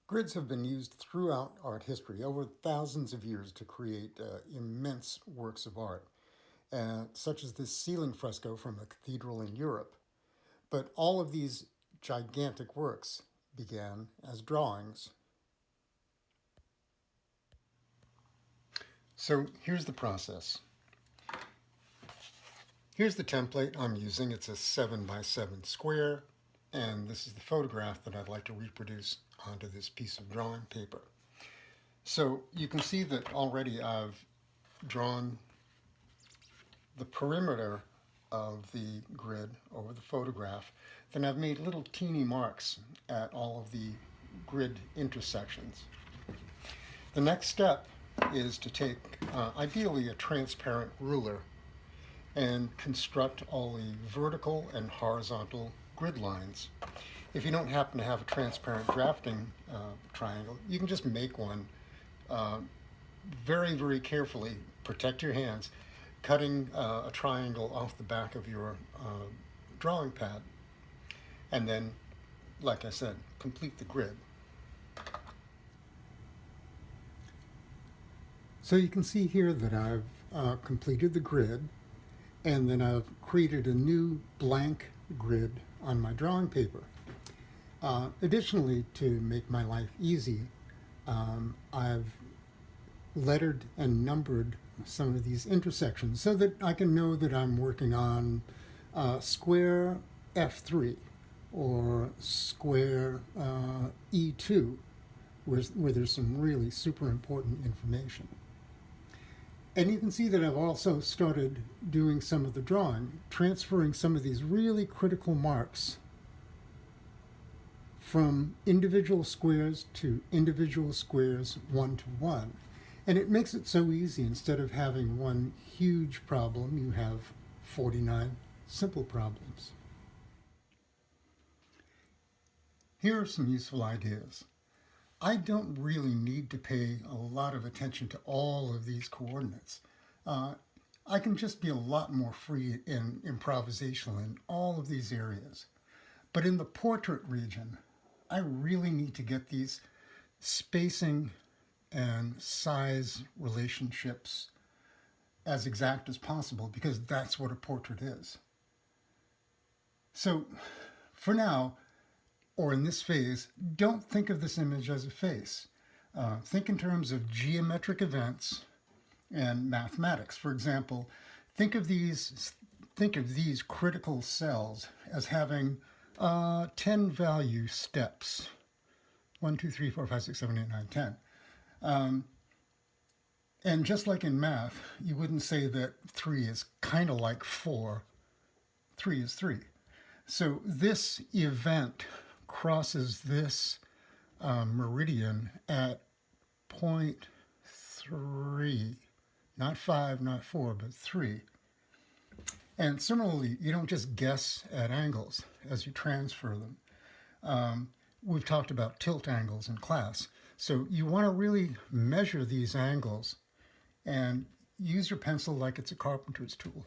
Grids have been used throughout art history over thousands of years to create immense works of art, such as this ceiling fresco from a cathedral in Europe. But all of these gigantic works began as drawings. So here's the process. Here's the template I'm using. It's a 7x7 square, and this is the photograph that I'd like to reproduce onto this piece of drawing paper. So you can see that already I've drawn the perimeter of the grid over the photograph. Then I've made little teeny marks at all of the grid intersections. The next step is to take, ideally, a transparent ruler and construct all the vertical and horizontal grid lines. If you don't happen to have a transparent drafting triangle, you can just make one very, very carefully. Protect your hands, cutting a triangle off the back of your drawing pad, and then, like I said, complete the grid. So you can see here that I've completed the grid, and then I've created a new blank grid on my drawing paper. Additionally, to make my life easy, I've lettered and numbered some of these intersections so that I can know that I'm working on square F3 or square E2, where there's some really super important information. And you can see that I've also started doing some of the drawing, transferring some of these really critical marks from individual squares to individual squares one-to-one. And it makes it so easy. Instead of having one huge problem, you have 49 simple problems. Here are some useful ideas. I don't really need to pay a lot of attention to all of these coordinates. I can just be a lot more free and improvisational in all of these areas. But in the portrait region, I really need to get these spacing and size relationships as exact as possible, because that's what a portrait is. So for now, or in this phase, don't think of this image as a face. Think in terms of geometric events and mathematics. For example, think of these critical cells as having 10 value steps. 1, 2, 3, 4, 5, 6, 7, 8, 9, 10. And just like in math, you wouldn't say that 3 is kind of like 4. 3 is 3. So this event crosses this meridian at point 3, not 5, not 4, but 3. And similarly, you don't just guess at angles as you transfer them. We've talked about tilt angles in class. So you want to really measure these angles and use your pencil like it's a carpenter's tool.